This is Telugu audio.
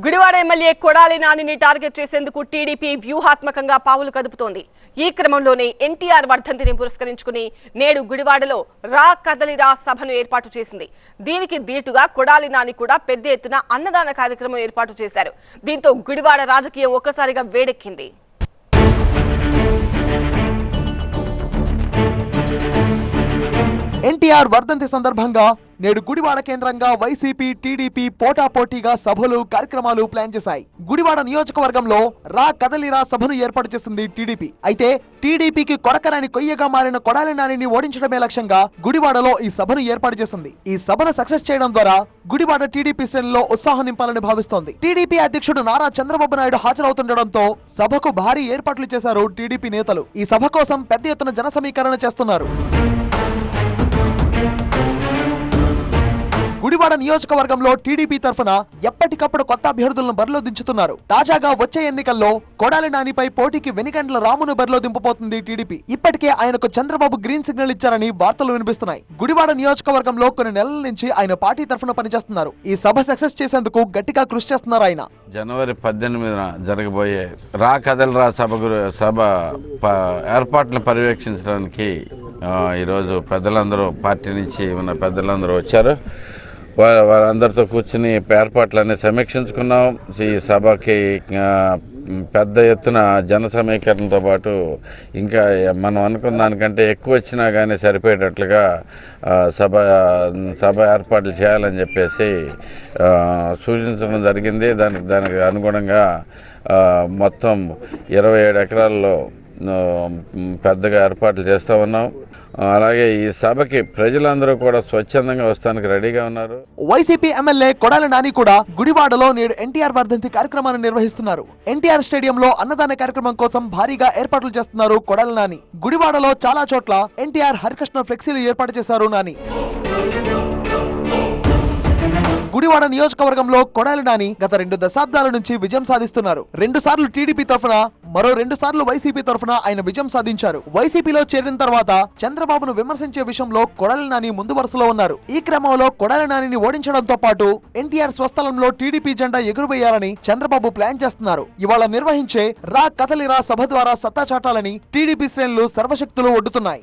గుడివాడ ఎమ్మెల్యే కొడాలి నానిని టార్గెట్ చేసేందుకు టీడీపీ వ్యూహాత్మకంగా పావులు కదుపుతోంది. ఈ క్రమంలోనే ఎన్టీఆర్ వర్ధంతిని పురస్కరించుకుని నేడు గుడివాడలో రా కదలిరా సభను ఏర్పాటు చేసింది. దీనికి దీటుగా కొడాలి నాని కూడా పెద్ద ఎత్తున అన్నదాన కార్యక్రమం ఏర్పాటు చేశారు. దీంతో గుడివాడ రాజకీయం ఒక్కసారిగా వేడెక్కింది. ఎన్టీఆర్ వర్ధంతి సందర్భంగా నేడు గుడివాడ కేంద్రంగా వైసీపీ టీడీపీ పోటాపోటీగా సభలు కార్యక్రమాలు ప్లాన్ చేశాయి. గుడివాడ నియోజకవర్గంలో రా కదలిరా సభను ఏర్పాటు చేసింది టీడీపీ. అయితే టీడీపీకి కొరకరాని కొయ్యగా మారిన కొడాలి నానిని ఓడించడమే లక్ష్యంగా గుడివాడలో ఈ సభను ఏర్పాటు చేసింది. ఈ సభను సక్సెస్ చేయడం ద్వారా గుడివాడ టీడీపీ శ్రేణుల్లో ఉత్సాహం నింపాలని భావిస్తోంది. టీడీపీ అధ్యక్షుడు నారా చంద్రబాబు నాయుడు హాజరవుతుండటంతో సభకు భారీ ఏర్పాట్లు చేశారు టీడీపీ నేతలు. ఈ సభ కోసం పెద్ద ఎత్తున జన సమీకరణ చేస్తున్నారు. గుడివాడ నియోజకవర్గంలో టీడీపీ తరఫున ఎప్పటికప్పుడు కొత్త అభ్యర్థులను బరిలో దించుతున్నారు. తాజాగా వచ్చే ఎన్నికల్లో కొడాలి నానిపై పోటీకి వెనిగండ్ల రామును బరిలో దింపబోతుంది టీడీపీ. ఇప్పటికే ఆయనకు చంద్రబాబు గ్రీన్ సిగ్నల్ ఇచ్చారని వార్తలు వినిపిస్తున్నాయి. గుడివాడ నియోజకవర్గంలో కొన్ని నెలల నుంచి ఆయన పార్టీ తరఫున పనిచేస్తున్నారు. ఈ సభ సక్సెస్ చేసేందుకు గట్టిగా కృషి చేస్తున్నారు ఆయన. జనవరి 18న జరగబోయే రా కదలిరా సభ ఏర్పాట్లను పర్యవేక్షించడానికి ఈరోజు పెద్దలందరూ పార్టీ నుంచి ఉన్న పెద్దలందరూ వచ్చారు. వారందరితో కూర్చుని ఏర్పాట్లన్నీ సమీక్షించుకున్నాం. ఈ సభకి పెద్ద ఎత్తున జన సమీకరణతో పాటు ఇంకా మనం అనుకున్న దానికంటే ఎక్కువ వచ్చినా కానీ సరిపోయేటట్లుగా సభ ఏర్పాట్లు చేయాలని చెప్పేసి సూచించడం జరిగింది. దానికి అనుగుణంగా మొత్తం 27 ఎకరాల్లో పెద్దగా ఏర్పాట్లు చేస్తూ ఉన్నాం. అలాగే ఈ సభకి ప్రజలందరూ కూడా స్వచ్ఛందంగా వస్తానికి రెడీగా ఉన్నారు. వైసీపీ ఎమ్మెల్యే కొడాలి నాని కూడా గుడివాడలో నేడు ఎన్టీఆర్ వర్ధంతి కార్యక్రమాన్ని నిర్వహిస్తున్నారు. ఎన్టీఆర్ స్టేడియంలో అన్నదాన కార్యక్రమం కోసం భారీగా ఏర్పాట్లు చేస్తున్నారు కొడాలి నాని. గుడివాడలో చాలా చోట్ల ఎన్టీఆర్ హరికృష్ణ ఫ్లెక్సీలు ఏర్పాటు చేశారు నాని. గుడివాడ నియోజకవర్గంలో కొడాలి నాని గత 2 దశాబ్దాల నుంచి విజయం సాధిస్తున్నారు. 2 సార్లు టీడీపీ తరఫున, మరో 2 సార్లు వైసీపీ తరఫున ఆయన విజయం సాధించారు. వైసీపీలో చేరిన తర్వాత చంద్రబాబును విమర్శించే విషయంలో కొడాలి నాని ముందు వరుసలో ఉన్నారు. ఈ క్రమంలో కొడాలి నానిని ఓడించడంతో పాటు ఎన్టీఆర్ స్వస్థలంలో టీడీపీ జెండా ఎగురవేయాలని చంద్రబాబు ప్లాన్ చేస్తున్నారు. ఇవాళ నిర్వహించే రా కదలిరా సభ ద్వారా సత్తా చాటాలని టీడీపీ శ్రేణులు సర్వశక్తులు ఒడ్డుతున్నాయి.